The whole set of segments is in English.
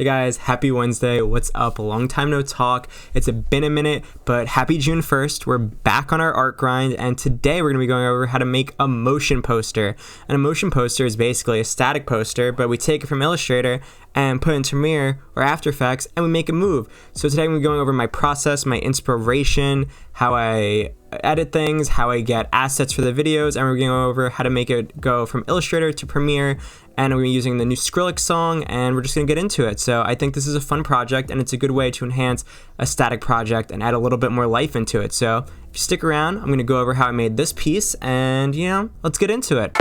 Hey guys, happy Wednesday. What's up? A long time no talk. It's been a minute, but happy June 1st. We're back on our art grind, and today we're going to be going over how to make a motion poster. And a motion poster is basically a static poster, but we take it from Illustrator and put it into Premiere or After Effects, and we make it move. So today I'm going to be going over my process, my inspiration, how I edit things, how I get assets for the videos, and we're going over how to make it go from Illustrator to Premiere. And we're using the new Skrillex song, and we're just gonna get into it. So I think this is a fun project, and it's a good way to enhance a static project and add a little bit more life into it. So if you stick around, I'm gonna go over how I made this piece, and let's get into it.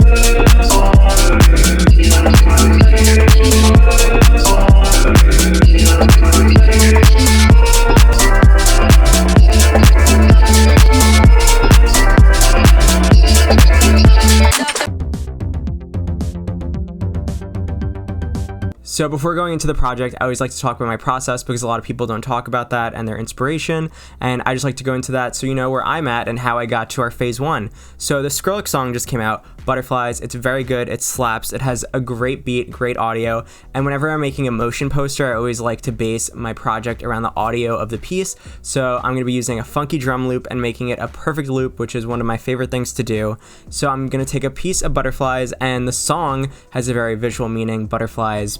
So before going into the project, I always like to talk about my process because a lot of people don't talk about that and their inspiration, and I just like to go into that so you know where I'm at and how I got to our phase one. So the Skrillex song just came out, Butterflies. It's very good, it slaps, it has a great beat, great audio, and whenever I'm making a motion poster, I always like to base my project around the audio of the piece. So I'm going to be using a funky drum loop and making it a perfect loop, which is one of my favorite things to do. So I'm going to take a piece of Butterflies, and the song has a very visual meaning. Butterflies,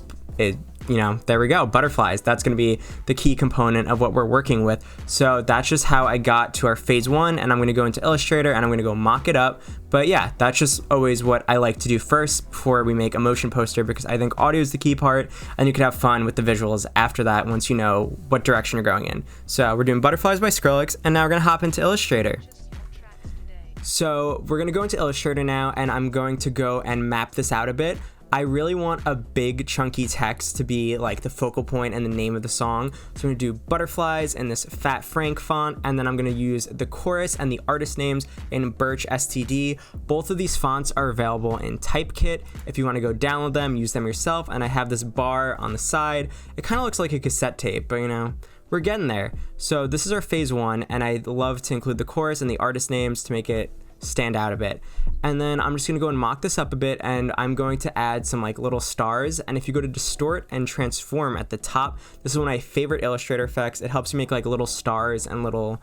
there we go, butterflies. That's going to be the key component of what we're working with. So that's just how I got to our phase one, and I'm going to go into Illustrator and I'm going to go mock it up. But yeah, that's just always what I like to do first before we make a motion poster, because I think audio is the key part, and you can have fun with the visuals after that once you know what direction you're going in. So we're doing Butterflies by Skrillex, and now we're going to hop into Illustrator. So we're going to go into Illustrator now, and I'm going to go and map this out a bit. I really want a big chunky text to be like the focal point and the name of the song. So I'm gonna do Butterflies in this Fat Frank font, and then I'm gonna use the chorus and the artist names in Birch STD. Both of these fonts are available in Typekit. If you wanna go download them, use them yourself, and I have this bar on the side. It kinda looks like a cassette tape, but we're getting there. So this is our phase one, and I love to include the chorus and the artist names to make it stand out a bit. And then I'm just gonna go and mock this up a bit, and I'm going to add some like little stars. And if you go to distort and transform at the top, this is one of my favorite Illustrator effects. It helps you make like little stars and little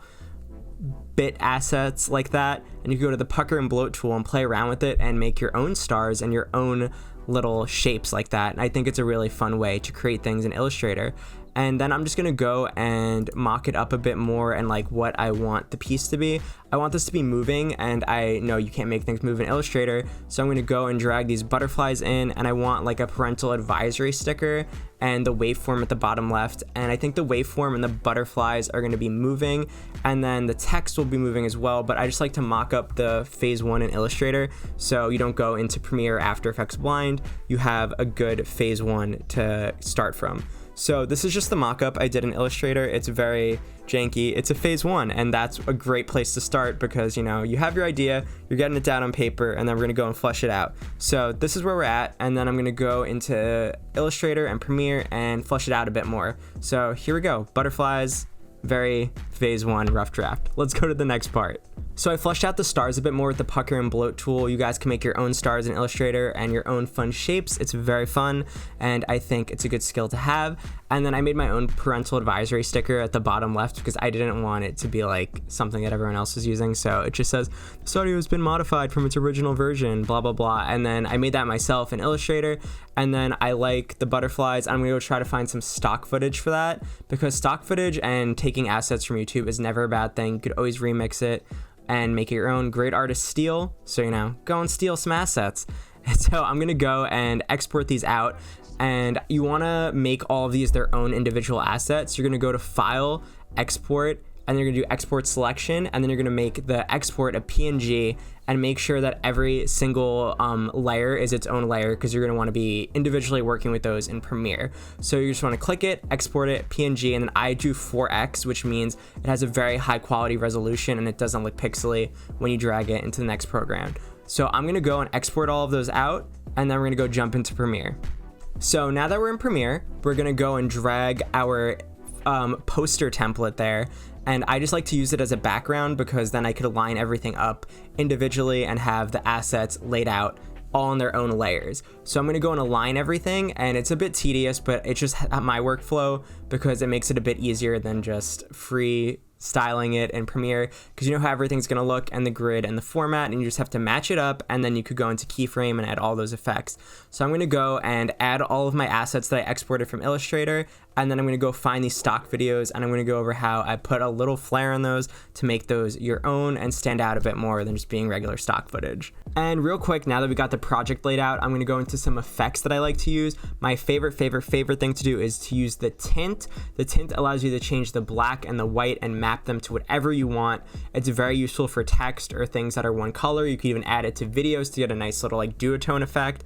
bit assets like that. And you can go to the pucker and bloat tool and play around with it and make your own stars and your own little shapes like that. And I think it's a really fun way to create things in Illustrator. And then I'm just gonna go and mock it up a bit more and like what I want the piece to be. I want this to be moving, and I know you can't make things move in Illustrator, so I'm gonna go and drag these butterflies in, and I want like a parental advisory sticker and the waveform at the bottom left. And I think the waveform and the butterflies are gonna be moving, and then the text will be moving as well, but I just like to mock up the phase one in Illustrator so you don't go into Premiere or After Effects blind. You have a good phase one to start from. So this is just the mock-up I did in Illustrator. It's very janky. It's a phase one, and that's a great place to start because you have your idea, you're getting it down on paper, and then we're gonna go and flesh it out. So this is where we're at, and then I'm gonna go into Illustrator and Premiere and flesh it out a bit more. So here we go, Butterflies, very phase one rough draft. Let's go to the next part. So I fleshed out the stars a bit more with the pucker and bloat tool. You guys can make your own stars in Illustrator and your own fun shapes. It's very fun, and I think it's a good skill to have. And then I made my own parental advisory sticker at the bottom left because I didn't want it to be like something that everyone else is using. So it just says, this audio has been modified from its original version, blah, blah, blah. And then I made that myself in Illustrator. And then I like the butterflies. I'm gonna go try to find some stock footage for that, because stock footage and taking assets from YouTube is never a bad thing. You could always remix it and make it your own. Great artist steal, so go and steal some assets. And so I'm gonna go and export these out, and you wanna make all of these their own individual assets. You're gonna go to File, Export, and you're gonna do Export Selection, and then you're gonna make the export a PNG, and make sure that every single layer is its own layer, because you're gonna wanna be individually working with those in Premiere. So you just wanna click it, export it, PNG, and then I do 4X, which means it has a very high quality resolution and it doesn't look pixely when you drag it into the next program. So I'm gonna go and export all of those out, and then we're gonna go jump into Premiere. So now that we're in Premiere, we're gonna go and drag our poster template there, and I just like to use it as a background because then I could align everything up individually and have the assets laid out all in their own layers. So I'm going to go and align everything, and it's a bit tedious, but it's just my workflow because it makes it a bit easier than just free styling it in Premiere, because you know how everything's going to look and the grid and the format, and you just have to match it up, and then you could go into keyframe and add all those effects. So I'm going to go and add all of my assets that I exported from Illustrator, and then I'm going to go find these stock videos, and I'm going to go over how I put a little flair on those to make those your own and stand out a bit more than just being regular stock footage. And real quick, now that we got the project laid out, I'm going to go into some effects that I like to use. My favorite thing to do is to use the tint. The tint allows you to change the black and the white and map them to whatever you want. It's very useful for text or things that are one color. You can even add it to videos to get a nice little like duotone effect.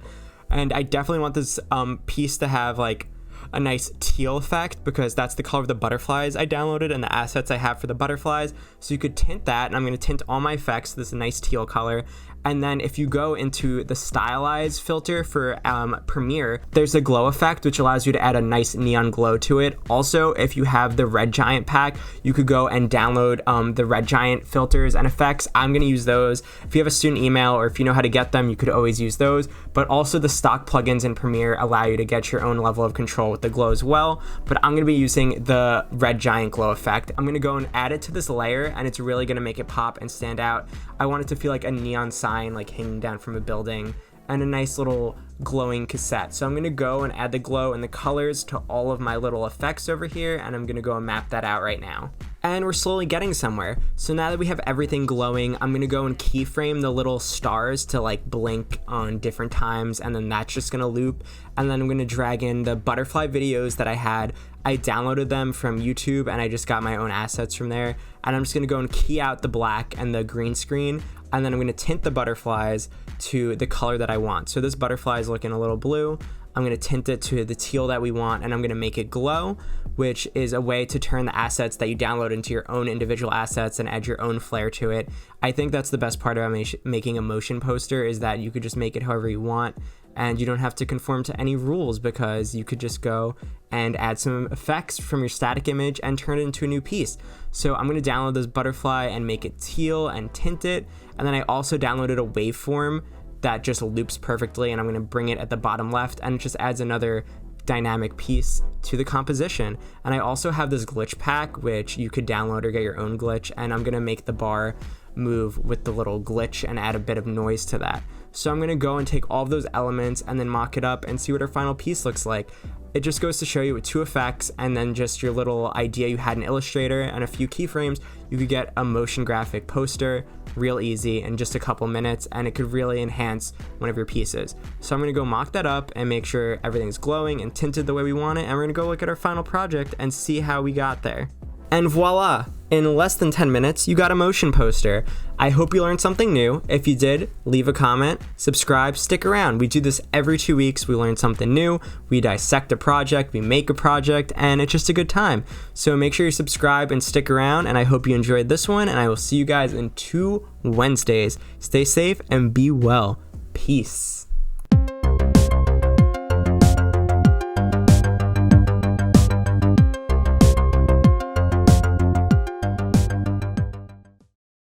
And I definitely want this piece to have like a nice teal effect, because that's the color of the butterflies I downloaded and the assets I have for the butterflies. So you could tint that, and I'm going to tint all my effects to this nice teal color. And then if you go into the stylize filter for Premiere, there's a glow effect, which allows you to add a nice neon glow to it. Also, if you have the Red Giant pack, you could go and download the Red Giant filters and effects. I'm going to use those. If you have a student email or if you know how to get them, you could always use those. But also the stock plugins in Premiere allow you to get your own level of control with the glow as well. But I'm going to be using the Red Giant glow effect. I'm going to go and add it to this layer, and it's really going to make it pop and stand out. I want it to feel like a neon sign like hanging down from a building, and a nice little glowing cassette. So I'm going to go and add the glow and the colors to all of my little effects over here, and I'm going to go and map that out right now. And we're slowly getting somewhere. So now that we have everything glowing, I'm going to go and keyframe the little stars to like blink on different times, and then that's just going to loop. And then I'm going to drag in the butterfly videos that I had. I downloaded them from YouTube, and I just got my own assets from there. And I'm just going to go and key out the black and the green screen, and then I'm going to tint the butterflies to the color that I want. So this butterfly is looking a little blue. I'm going to tint it to the teal that we want, and I'm going to make it glow, which is a way to turn the assets that you download into your own individual assets and add your own flair to it. I think that's the best part about making a motion poster, is that you could just make it however you want, and you don't have to conform to any rules, because you could just go and add some effects from your static image and turn it into a new piece. So I'm going to download this butterfly and make it teal and tint it, and then I also downloaded a waveform that just loops perfectly, and I'm going to bring it at the bottom left, and it just adds another dynamic piece to the composition. And I also have this glitch pack, which you could download or get your own glitch, and I'm going to make the bar move with the little glitch and add a bit of noise to that. So I'm going to go and take all of those elements and then mock it up and see what our final piece looks like. It just goes to show you with 2 effects and then just your little idea you had in Illustrator and a few keyframes, you could get a motion graphic poster real easy in just a couple minutes, and it could really enhance one of your pieces. So I'm going to go mock that up and make sure everything's glowing and tinted the way we want it, and we're going to go look at our final project and see how we got there. And voila! In less than 10 minutes, you got a motion poster. I hope you learned something new. If you did, leave a comment, subscribe, stick around. We do this every 2 weeks. We learn something new, we dissect a project, we make a project, and it's just a good time. So make sure you subscribe and stick around, and I hope you enjoyed this one, and I will see you guys in 2 Wednesdays. Stay safe and be well. Peace.